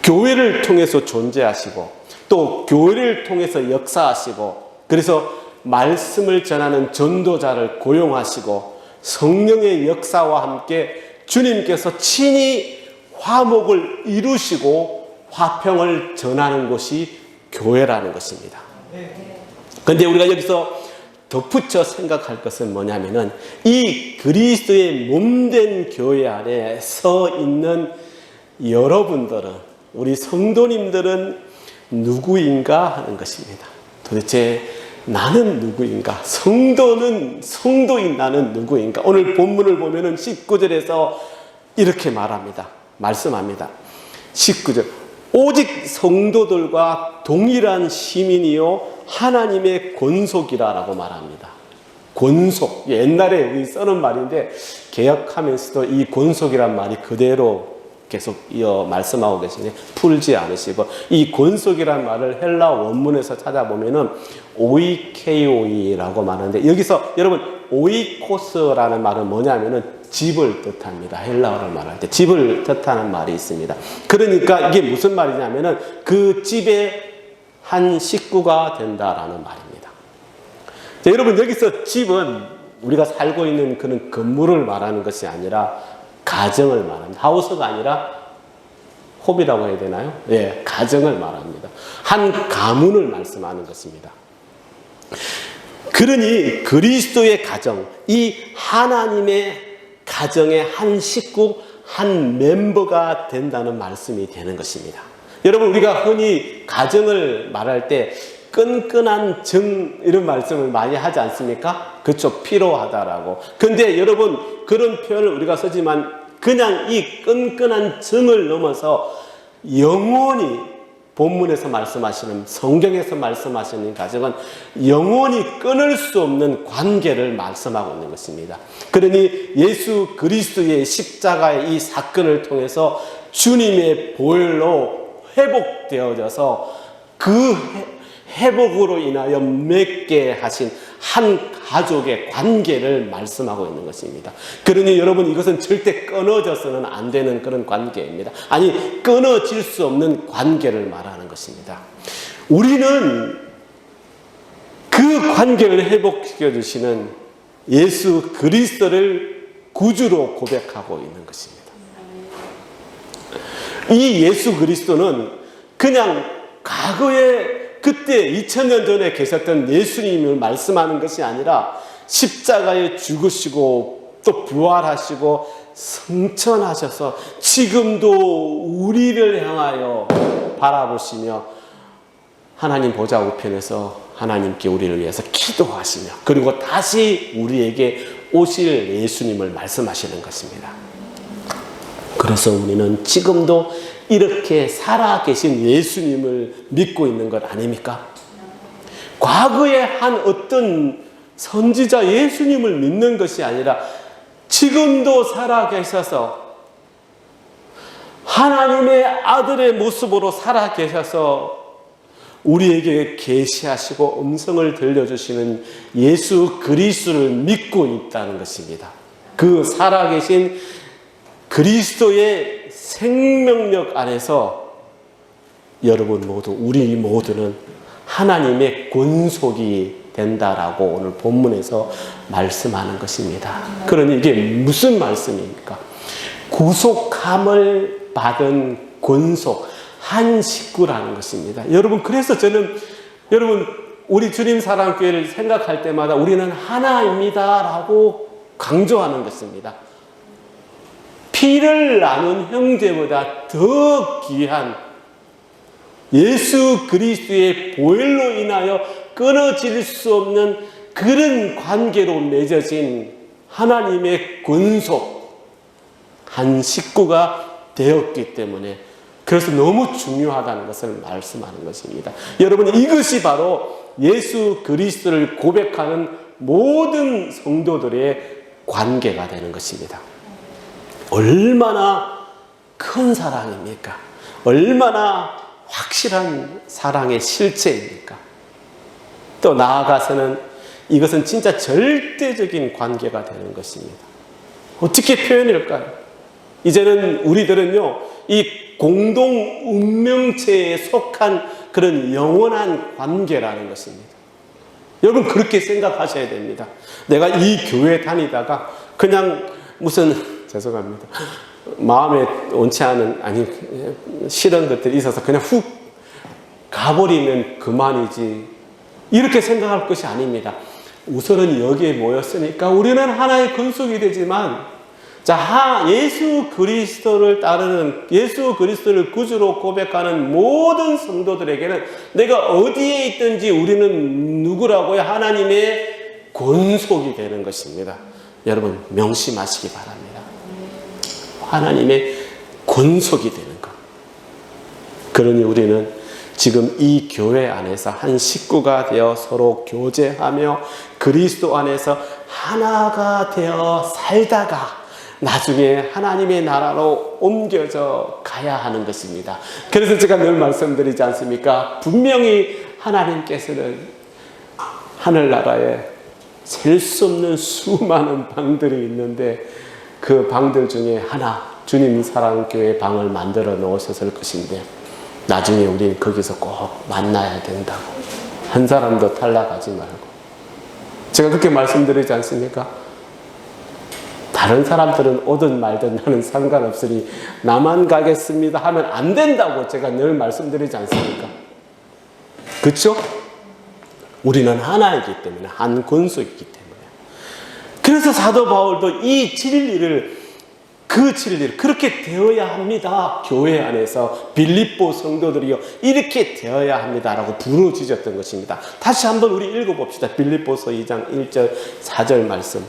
교회를 통해서 존재하시고 또 교회를 통해서 역사하시고, 그래서 말씀을 전하는 전도자를 고용하시고 성령의 역사와 함께 주님께서 친히 화목을 이루시고 화평을 전하는 것이 교회라는 것입니다. 그런데 우리가 여기서 덧붙여 생각할 것은 뭐냐면은 이 그리스도의 몸된 교회 안에 서 있는 여러분들은, 우리 성도님들은 누구인가 하는 것입니다. 도대체 나는 누구인가? 성도인 나는 누구인가? 오늘 본문을 보면은 19절에서 이렇게 말씀합니다. 19절. 오직 성도들과 동일한 시민이요 하나님의 권속이라고 말합니다. 권속. 옛날에 우리 쓰는 말인데 개혁하면서도 이 권속이란 말이 그대로 계속 말씀하고 계시네. 풀지 않으시고, 이 권속이란 말을 헬라 원문에서 찾아보면은 오이케오이라고 말하는데, 여기서 여러분 오이코스라는 말은 뭐냐면은 집을 뜻합니다. 헬라어를 말할 때 집을 뜻하는 말이 있습니다. 그러니까 이게 무슨 말이냐면은 그 집의 한 식구가 된다라는 말입니다. 자, 여러분, 여기서 집은 우리가 살고 있는 그런 건물을 말하는 것이 아니라 가정을 말합니다. 하우스가 아니라 홈이라고 해야 되나요? 네, 가정을 말합니다. 한 가문을 말씀하는 것입니다. 그러니 그리스도의 가정, 이 하나님의 가정의 한 식구, 한 멤버가 된다는 말씀이 되는 것입니다. 여러분, 우리가 흔히 가정을 말할 때 끈끈한 정, 이런 말씀을 많이 하지 않습니까? 그쵸, 필요하다라고. 근데 여러분, 그런 표현을 우리가 쓰지만 그냥 이 끈끈한 정을 넘어서 영원히 본문에서 말씀하시는, 성경에서 말씀하시는 가정은 영원히 끊을 수 없는 관계를 말씀하고 있는 것입니다. 그러니 예수 그리스도의 십자가의 이 사건을 통해서 주님의 보혈로 회복되어져서 그 회복으로 인하여 맺게 하신 한 가족의 관계를 말씀하고 있는 것입니다. 그러니 여러분, 이것은 절대 끊어져서는 안 되는 그런 관계입니다. 아니, 끊어질 수 없는 관계를 말하는 것입니다. 우리는 그 관계를 회복시켜 주시는 예수 그리스도를 구주로 고백하고 있는 것입니다. 이 예수 그리스도는 그냥 과거에 그때 2000년 전에 계셨던 예수님을 말씀하는 것이 아니라 십자가에 죽으시고 또 부활하시고 승천하셔서 지금도 우리를 향하여 바라보시며 하나님 보좌 우편에서 하나님께 우리를 위해서 기도하시며 그리고 다시 우리에게 오실 예수님을 말씀하시는 것입니다. 그래서 우리는 지금도 이렇게 살아계신 예수님을 믿고 있는 것 아닙니까? 과거에 한 어떤 선지자 예수님을 믿는 것이 아니라 지금도 살아계셔서 하나님의 아들의 모습으로 살아계셔서 우리에게 계시하시고 음성을 들려주시는 예수 그리스도를 믿고 있다는 것입니다. 그 살아계신 그리스도의 생명력 안에서 여러분 모두, 우리 모두는 하나님의 권속이 된다라고 오늘 본문에서 말씀하는 것입니다. 그러니 이게 무슨 말씀입니까? 구속함을 받은 권속, 한 식구라는 것입니다. 여러분, 그래서 저는 여러분, 우리 주님 사랑교회를 생각할 때마다 우리는 하나입니다라고 강조하는 것입니다. 피를 나눈 형제보다 더 귀한 예수 그리스도의 보혈로 인하여 끊어질 수 없는 그런 관계로 맺어진 하나님의 권속, 한 식구가 되었기 때문에 그래서 너무 중요하다는 것을 말씀하는 것입니다. 여러분, 이것이 바로 예수 그리스도를 고백하는 모든 성도들의 관계가 되는 것입니다. 얼마나 큰 사랑입니까? 얼마나 확실한 사랑의 실체입니까? 또 나아가서는 이것은 진짜 절대적인 관계가 되는 것입니다. 어떻게 표현할까요? 이제는 우리들은요, 이 공동 운명체에 속한 그런 영원한 관계라는 것입니다. 여러분, 그렇게 생각하셔야 됩니다. 내가 이 교회 다니다가 그냥 무슨 죄송합니다. 마음에 원치 않은, 아니, 싫은 것들이 있어서 그냥 훅 가버리면 그만이지. 이렇게 생각할 것이 아닙니다. 우선은 여기에 모였으니까 우리는 하나의 근속이 되지만, 자, 예수 그리스도를 따르는, 예수 그리스도를 구주로 고백하는 모든 성도들에게는 내가 어디에 있든지 우리는 누구라고요? 하나님의 권속이 되는 것입니다. 여러분, 명심하시기 바랍니다. 하나님의 권속이 되는 것. 그러니 우리는 지금 이 교회 안에서 한 식구가 되어 서로 교제하며 그리스도 안에서 하나가 되어 살다가 나중에 하나님의 나라로 옮겨져 가야 하는 것입니다. 그래서 제가 늘 말씀드리지 않습니까? 분명히 하나님께서는 하늘나라에 셀 수 없는 수많은 방들이 있는데 그 방들 중에 하나, 주님 사랑교회 방을 만들어 놓으셨을 것인데 나중에 우리는 거기서 꼭 만나야 된다고. 한 사람도 탈락하지 말고. 제가 그렇게 말씀드리지 않습니까? 다른 사람들은 오든 말든 나는 상관없으니 나만 가겠습니다 하면 안 된다고 제가 늘 말씀드리지 않습니까? 그렇죠? 우리는 하나이기 때문에, 한 권속이기 때문에. 그래서 사도 바울도 이 진리를 그 진리를 그렇게 되어야 합니다. 교회 안에서 빌립보 성도들이요 이렇게 되어야 합니다라고 부르짖었던 것입니다. 다시 한번 우리 읽어봅시다. 빌립보서 2장 1절 4절 말씀.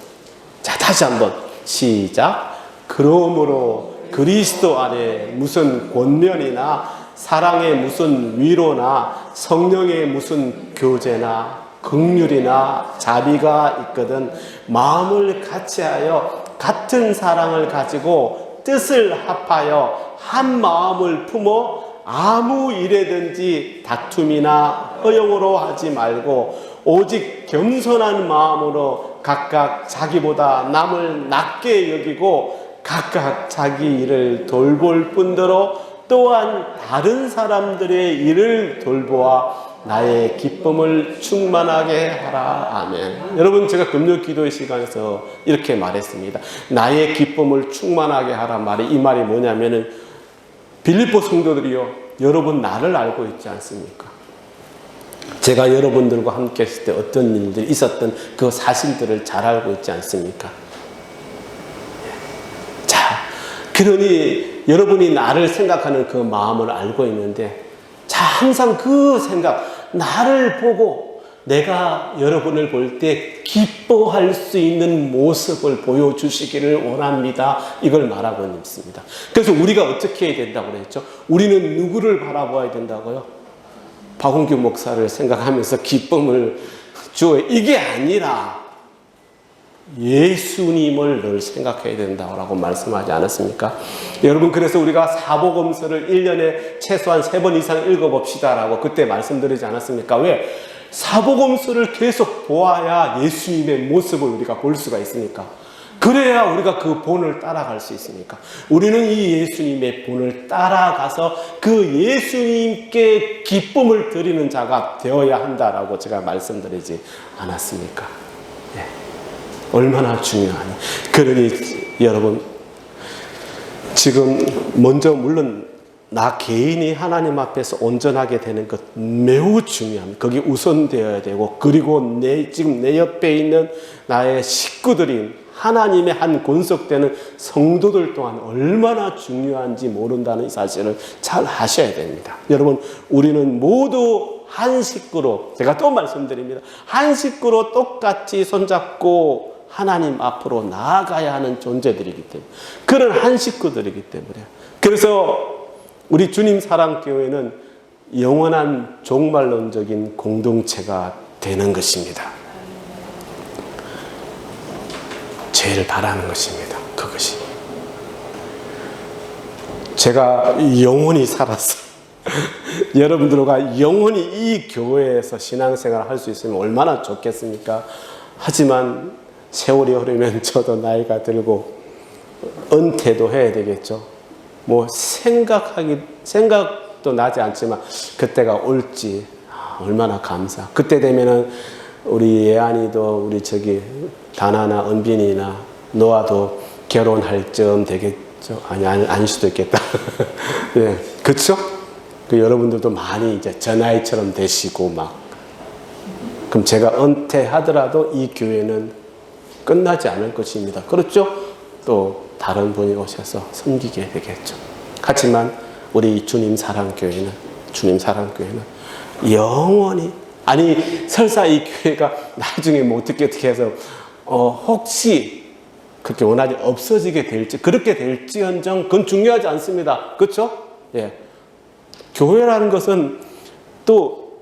자, 다시 한번 시작. 그러므로 그리스도 안에 무슨 권면이나 사랑의 무슨 위로나 성령의 무슨 교제나 긍휼이나 자비가 있거든 마음을 같이하여 같은 사랑을 가지고 뜻을 합하여 한 마음을 품어 아무 일에든지 다툼이나 허용으로 하지 말고 오직 겸손한 마음으로 각각 자기보다 남을 낮게 여기고 각각 자기 일을 돌볼 뿐더러 또한 다른 사람들의 일을 돌보아 나의 기쁨을 충만하게 하라. 아멘. 여러분, 제가 금요 기도의 시간에서 이렇게 말했습니다. 나의 기쁨을 충만하게 하라 말이, 이 말이 뭐냐면은 빌립보 성도들이요, 여러분 나를 알고 있지 않습니까? 제가 여러분들과 함께 했을 때 어떤 일들이 있었던 그 사실들을 잘 알고 있지 않습니까? 자, 그러니 여러분이 나를 생각하는 그 마음을 알고 있는데, 자, 항상 그 생각, 나를 보고 내가 여러분을 볼 때 기뻐할 수 있는 모습을 보여주시기를 원합니다. 이걸 말하고 있습니다. 그래서 우리가 어떻게 해야 된다고 그랬죠? 우리는 누구를 바라봐야 된다고요? 박홍규 목사를 생각하면서 기쁨을 주어요. 이게 아니라 예수님을 늘 생각해야 된다고 말씀하지 않았습니까? 여러분, 그래서 우리가 사복음서를 1년에 최소한 3번 이상 읽어봅시다라고 그때 말씀드리지 않았습니까? 왜? 사복음서를 계속 보아야 예수님의 모습을 우리가 볼 수가 있으니까. 그래야 우리가 그 본을 따라갈 수 있으니까. 우리는 이 예수님의 본을 따라가서 그 예수님께 기쁨을 드리는 자가 되어야 한다라고 제가 말씀드리지 않았습니까? 네. 얼마나 중요하니. 그러니 여러분, 지금 먼저 물론 나 개인이 하나님 앞에서 온전하게 되는 것 매우 중요합니다. 거기 우선되어야 되고, 그리고 지금 내 옆에 있는 나의 식구들인 하나님의 한 권속되는 성도들 또한 얼마나 중요한지 모른다는 이 사실을 잘 아셔야 됩니다. 여러분, 우리는 모두 한 식구로, 제가 또 말씀드립니다. 한 식구로 똑같이 손잡고 하나님 앞으로 나아가야 하는 존재들이기 때문에, 그런 한 식구들이기 때문에, 그래서 우리 주님 사랑교회는 영원한 종말론적인 공동체가 되는 것입니다. 제일 바라는 것입니다. 그것이. 제가 영원히 살아서 여러분들과 영원히 이 교회에서 신앙생활을 할 수 있으면 얼마나 좋겠습니까? 하지만 세월이 흐르면 저도 나이가 들고 은퇴도 해야 되겠죠. 뭐 생각도 나지 않지만 그때가 올지 얼마나 감사. 그때 되면은 우리 예안이도 우리 다나나 은빈이나 노아도 결혼할 쯤 되겠죠. 아닐 수도 있겠다. 네, 그렇죠? 그 여러분들도 많이 이제 저 나이처럼 되시고 막. 그럼 제가 은퇴하더라도 이 교회는 끝나지 않을 것입니다. 그렇죠? 또 다른 분이 오셔서 섬기게 되겠죠. 하지만 우리 주님 사랑교회는 영원히, 아니 설사 이 교회가 나중에 뭐 어떻게 해서 혹시 그렇게 원하지 없어지게 될지, 그렇게 될지언정 그건 중요하지 않습니다. 그렇죠? 예. 교회라는 것은 또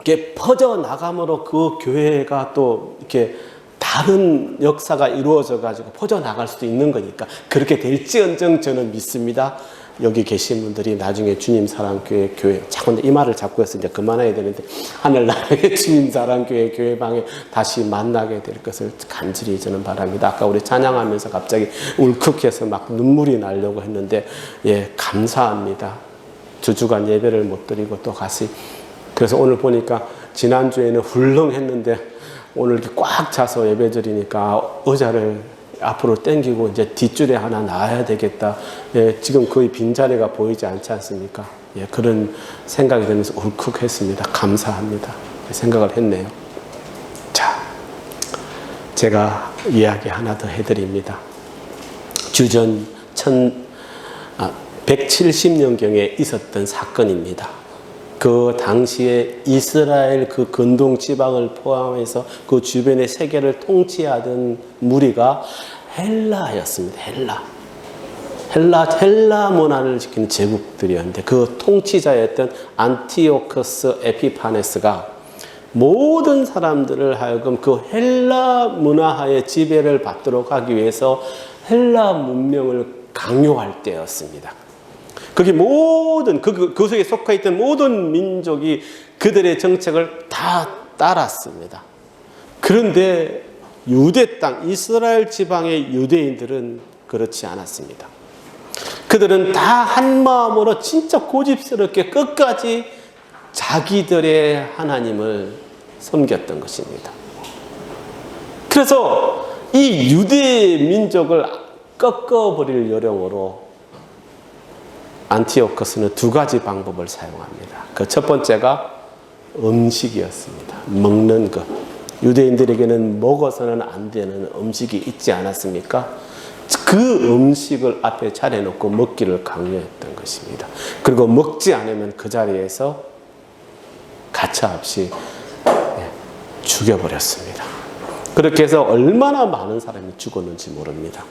이렇게 퍼져 나감으로 그 교회가 또 이렇게 다른 역사가 이루어져 가지고 퍼져 나갈 수도 있는 거니까 그렇게 될지언정 저는 믿습니다. 여기 계신 분들이 나중에 주님 사랑교회 교회, 자꾸 이 말을 자꾸 해서 이제 그만해야 되는데, 하늘나라의 주님 사랑교회 교회방에 다시 만나게 될 것을 간절히 저는 바랍니다. 아까 우리 찬양하면서 갑자기 울컥해서 막 눈물이 나려고 했는데, 예, 감사합니다. 2주간 예배를 못 드리고 또 다시. 그래서 오늘 보니까 지난주에는 훌렁했는데 오늘 이렇게 꽉 차서 예배 드리니까 의자를 앞으로 당기고 이제 뒷줄에 하나 놔야 되겠다. 예, 지금 거의 빈자리가 보이지 않지 않습니까? 예, 그런 생각이 들면서 울컥했습니다. 감사합니다. 생각을 했네요. 자, 제가 이야기 하나 더 해드립니다. 주전 170년경에 있었던 사건입니다. 그 당시에 이스라엘 그 근동 지방을 포함해서 그 주변의 세계를 통치하던 무리가 헬라였습니다. 헬라 문화를 지키는 제국들이었는데 그 통치자였던 안티오커스 에피파네스가 모든 사람들을 하여금 그 헬라 문화의 지배를 받도록 하기 위해서 헬라 문명을 강요할 때였습니다. 그게 모든 그 속에 속해 있던 모든 민족이 그들의 정책을 다 따랐습니다. 그런데 유대 땅 이스라엘 지방의 유대인들은 그렇지 않았습니다. 그들은 다 한 마음으로 진짜 고집스럽게 끝까지 자기들의 하나님을 섬겼던 것입니다. 그래서 이 유대 민족을 꺾어버릴 요령으로 안티오커스는 두 가지 방법을 사용합니다. 그 첫 번째가 음식이었습니다. 먹는 것. 유대인들에게는 먹어서는 안 되는 음식이 있지 않았습니까? 그 음식을 앞에 차려놓고 먹기를 강요했던 것입니다. 그리고 먹지 않으면 그 자리에서 가차없이 죽여버렸습니다. 그렇게 해서 얼마나 많은 사람이 죽었는지 모릅니다.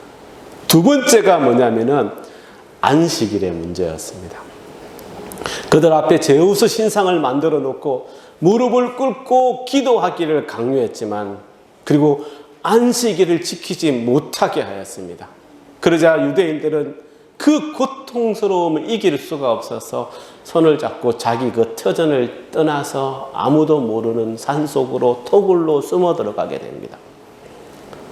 두 번째가 뭐냐면은 안식일의 문제였습니다. 그들 앞에 제우스 신상을 만들어 놓고 무릎을 꿇고 기도하기를 강요했지만 그리고 안식일을 지키지 못하게 하였습니다. 그러자 유대인들은 그 고통스러움을 이길 수가 없어서 손을 잡고 자기 그 터전을 떠나서 아무도 모르는 산속으로 토굴로 숨어 들어가게 됩니다.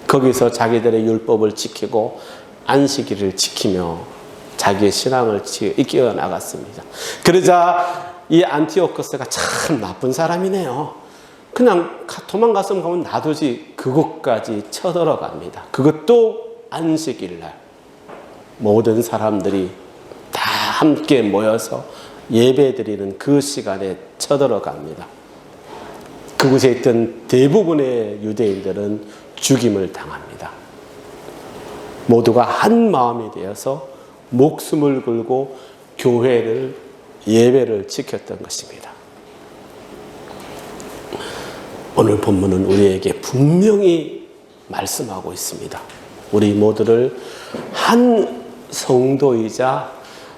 거기서 자기들의 율법을 지키고 안식일을 지키며 자기의 신앙을 이끌어 나갔습니다. 그러자 이 안티오커스가 참 나쁜 사람이네요. 그냥 도망갔으면 가면 놔두지 그곳까지 쳐들어갑니다. 그것도 안식일날 모든 사람들이 다 함께 모여서 예배드리는 그 시간에 쳐들어갑니다. 그곳에 있던 대부분의 유대인들은 죽임을 당합니다. 모두가 한 마음이 되어서 목숨을 걸고 교회를 예배를 지켰던 것입니다. 오늘 본문은 우리에게 분명히 말씀하고 있습니다. 우리 모두를 한 성도이자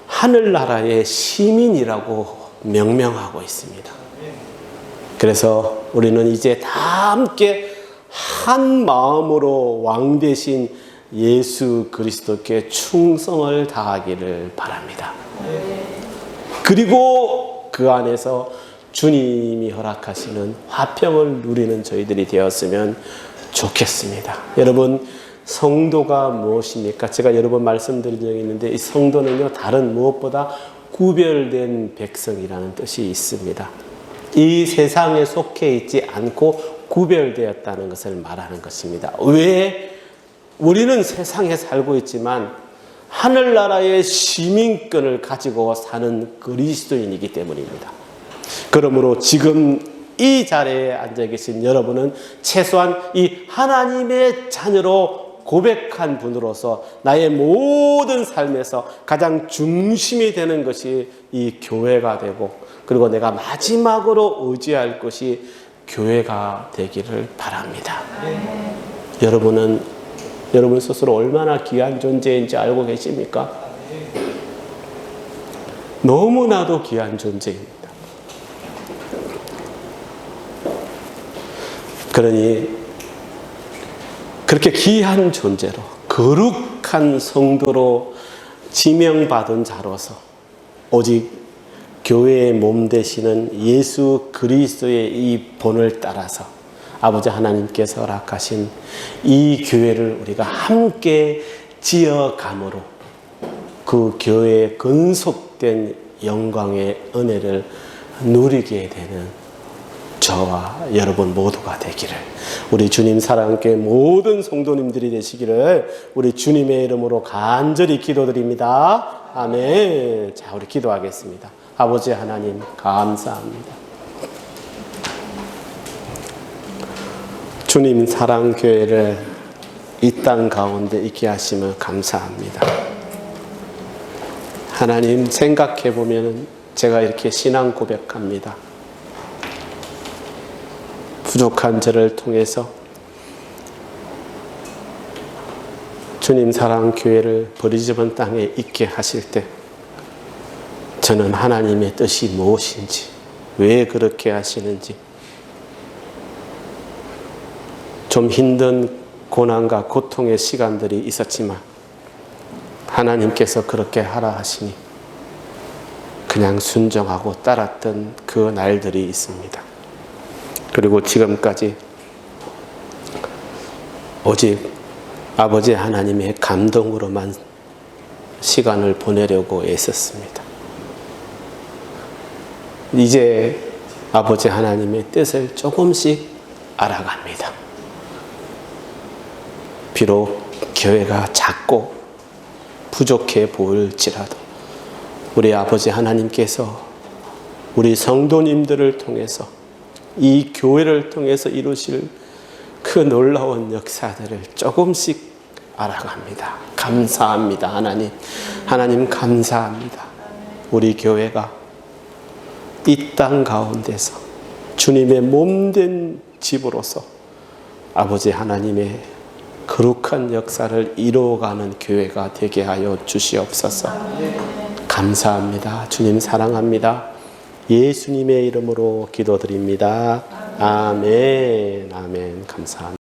하늘나라의 시민이라고 명명하고 있습니다. 그래서 우리는 이제 다 함께 한 마음으로 왕 대신 예수 그리스도께 충성을 다하기를 바랍니다. 그리고 그 안에서 주님이 허락하시는 화평을 누리는 저희들이 되었으면 좋겠습니다. 여러분, 성도가 무엇입니까? 제가 여러 번 말씀드린 적이 있는데 이 성도는요, 다른 무엇보다 구별된 백성이라는 뜻이 있습니다. 이 세상에 속해 있지 않고 구별되었다는 것을 말하는 것입니다. 왜? 우리는 세상에 살고 있지만 하늘나라의 시민권을 가지고 사는 그리스도인이기 때문입니다. 그러므로 지금 이 자리에 앉아 계신 여러분은 최소한 이 하나님의 자녀로 고백한 분으로서 나의 모든 삶에서 가장 중심이 되는 것이 이 교회가 되고 그리고 내가 마지막으로 의지할 것이 교회가 되기를 바랍니다. 여러분 스스로 얼마나 귀한 존재인지 알고 계십니까? 너무나도 귀한 존재입니다. 그러니 그렇게 귀한 존재로 거룩한 성도로 지명받은 자로서 오직 교회의 몸 되시는 예수 그리스도의 이 본을 따라서 아버지 하나님께서 허락하신 이 교회를 우리가 함께 지어감으로 그 교회의 근속된 영광의 은혜를 누리게 되는 저와 여러분 모두가 되기를, 우리 주님 사랑교회 모든 성도님들이 되시기를 우리 주님의 이름으로 간절히 기도드립니다. 아멘. 자, 우리 기도하겠습니다. 아버지 하나님 감사합니다. 주님 사랑교회를 이 땅 가운데 있게 하심을 감사합니다. 하나님, 생각해 보면 제가 이렇게 신앙 고백합니다. 부족한 저를 통해서 주님 사랑 교회를 버리지번 땅에 있게 하실 때 저는 하나님의 뜻이 무엇인지, 왜 그렇게 하시는지, 좀 힘든 고난과 고통의 시간들이 있었지만 하나님께서 그렇게 하라 하시니 그냥 순종하고 따랐던 그 날들이 있습니다. 그리고 지금까지 오직 아버지 하나님의 감동으로만 시간을 보내려고 애썼습니다. 이제 아버지 하나님의 뜻을 조금씩 알아갑니다. 비록 교회가 작고 부족해 보일지라도 우리 아버지 하나님께서 우리 성도님들을 통해서 이 교회를 통해서 이루실 그 놀라운 역사들을 조금씩 알아갑니다. 감사합니다. 하나님. 하나님 감사합니다. 우리 교회가 이 땅 가운데서 주님의 몸된 집으로서 아버지 하나님의 거룩한 역사를 이루어가는 교회가 되게 하여 주시옵소서. 감사합니다. 주님 사랑합니다. 예수님의 이름으로 기도드립니다. 아멘. 아멘. 감사합니다.